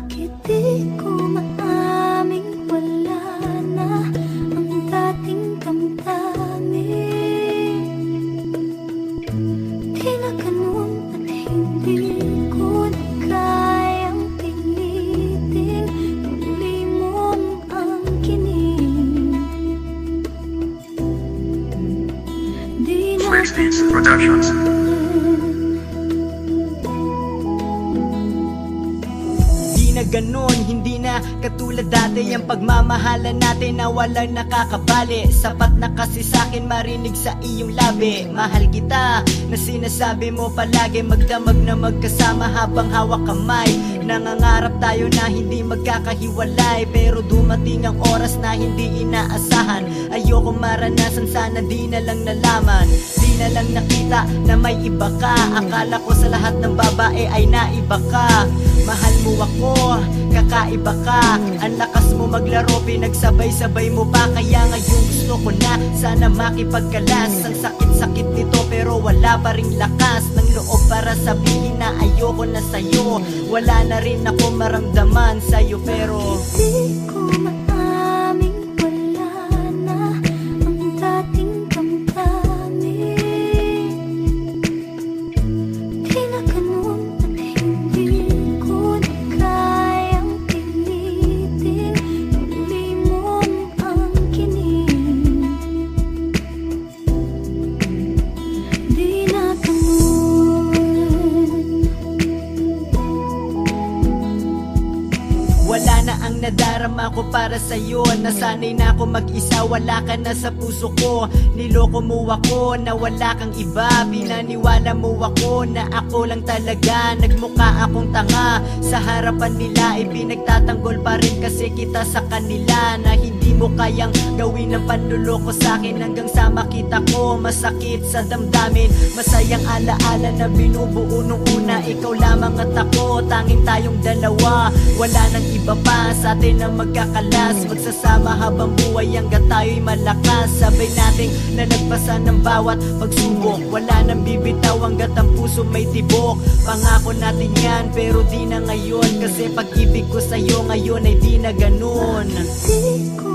Bakit di ko maaming wala na ang dating damdamin? Di na ganun at hindi ko na kayang piliting muli mong angkinin. Di na Productions. Na ganon, hindi na katulad dati ang pagmamahalan natin na walang nakakabali. Sapat na kasi sa'kin marinig sa iyong labi. Mahal kita na sinasabi mo palagi, magdamag na magkasama habang hawak kamay. Nangangarap tayo na hindi magkakahiwalay, pero dumating ang oras na hindi inaasahan. Ayoko maranasan, sana di na lang nalaman, di na lang nakita na may iba ka. Akala ko sa lahat ng babae ay naiba ka. Mahal mo ako, kakaiba ka. Ang lakas mo maglaro, pinagsabay-sabay mo pa. Kaya ngayon gusto ko na sana makipagkalas. Ang sakit-sakit nito pero wala pa ring lakas ng loob para sabihin na ayoko na sa'yo. Wala na rin ako maramdaman sa'yo pero di ko maaming wala na ang dating damdamin. Di na ganun at hindi ko na kayang piliting muli mong angkinin. Di na ganun. wala na ang nadarama ko para sa'yo. Nasanay na ako mag-isa, wala ka na sa puso ko. Niloko mo ako na wala kang iba. Pinaniwala mo ako na ako lang talaga. Nagmukha akong tanga sa harapan nila. Ipinagtatanggol pa rin kasi kita sa kanila, na hindi mo kayang gawin ang panluloko sa'kin. Hanggang sa makita ko masakit sa damdamin. Masayang alaala na binubuo nung una. Ikaw lamang at ako, tanging tayong dalawa. Wala nang iba pa sa atin ang magkakalas. Magsasama habang buhay hanggat tayo'y malakas. Sabay nating nalagpasan ng bawat pagsubok. Wala nang bibitaw hanggat ang puso may tibok. Pangako natin yan pero di na ngayon, kasi pag-ibig ko sa'yo ngayon ay di na ganun. Di ko